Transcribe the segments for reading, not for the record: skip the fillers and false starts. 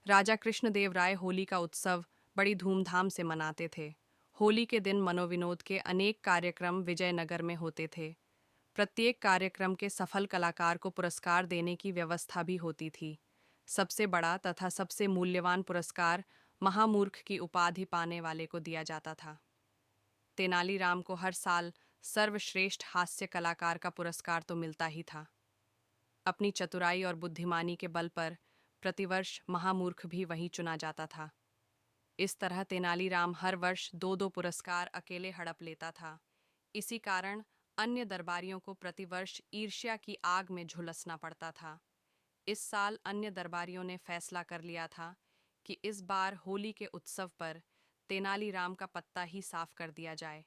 राजा कृष्णदेव राय होली का उत्सव बड़ी धूमधाम से मनाते थे। होली के दिन मनोविनोद के अनेक कार्यक्रम विजयनगर में होते थे। प्रत्येक कार्यक्रम के सफल कलाकार को पुरस्कार देने की व्यवस्था भी होती थी। सबसे बड़ा तथा सबसे मूल्यवान पुरस्कार महामूर्ख की उपाधि पाने वाले को दिया जाता था। तेनालीराम को हर साल सर्वश्रेष्ठ हास्य कलाकार का पुरस्कार तो मिलता ही था। अपनी चतुराई और बुद्धिमानी के बल पर प्रतिवर्ष महामूर्ख भी वहीं चुना जाता था। इस तरह तेनालीराम हर वर्ष दो दो पुरस्कार अकेले हड़प लेता था। इसी कारण अन्य दरबारियों को प्रतिवर्ष ईर्ष्या की आग में झुलसना पड़ता था। इस साल अन्य दरबारियों ने फैसला कर लिया था कि इस बार होली के उत्सव पर तेनालीराम का पत्ता ही साफ कर दिया जाए।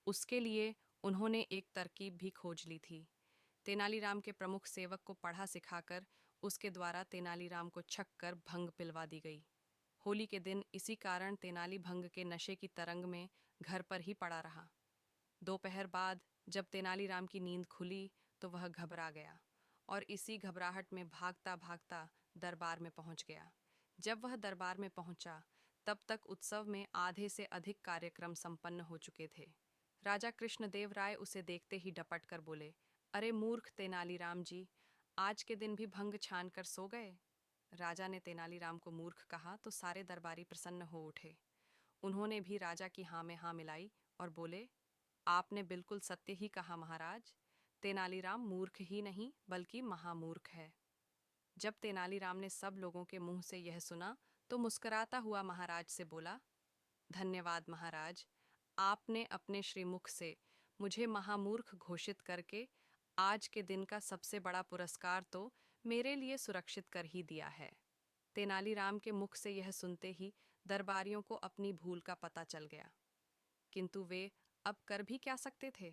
उसके लिए उन्होंने एक तरकीब भी खोज ली थी। तेनालीराम के प्रमुख सेवक को पढ़ा सिखाकर उसके द्वारा तेनालीराम को छक कर भंग पिलवा दी गई। होली के दिन इसी कारण तेनाली भंग के नशे की तरंग में घर पर ही पड़ा रहा। दोपहर बाद जब तेनालीराम की नींद खुली तो वह घबरा गया और इसी घबराहट में भागता भागता दरबार में पहुंच गया। जब वह दरबार में पहुंचा तब तक उत्सव में आधे से अधिक कार्यक्रम संपन्न हो चुके थे। राजा कृष्णदेव राय उसे देखते ही डपट कर बोले, अरे मूर्ख तेनालीराम जी, आज के दिन भी भंग छान कर सो गए। राजा ने तेनालीराम को मूर्ख कहा तो सारे दरबारी प्रसन्न हो उठे। उन्होंने भी राजा की हाँ में हाँ मिलाई और बोले, आपने बिल्कुल सत्य ही कहा महाराज। तेनालीराम मूर्ख ही नहीं बल्कि महामूर्ख है। जब तेनालीराम ने सब लोगों के मुंह से यह सुना तो मुस्कुराता हुआ महाराज से बोला, धन्यवाद महाराज, आपने अपने श्रीमुख से मुझे महामूर्ख घोषित करके आज के दिन का सबसे बड़ा पुरस्कार तो मेरे लिए सुरक्षित कर ही दिया है। तेनालीराम के मुख से यह सुनते ही दरबारियों को अपनी भूल का पता चल गया, किंतु वे अब कर भी क्या सकते थे,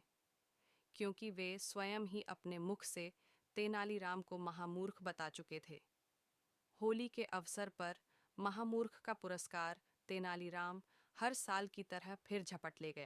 क्योंकि वे स्वयं ही अपने मुख से तेनालीराम को महामूर्ख बता चुके थे। होली के अवसर पर महामूर्ख का पुरस्कार तेनालीराम हर साल की तरह फिर झपट ले गया।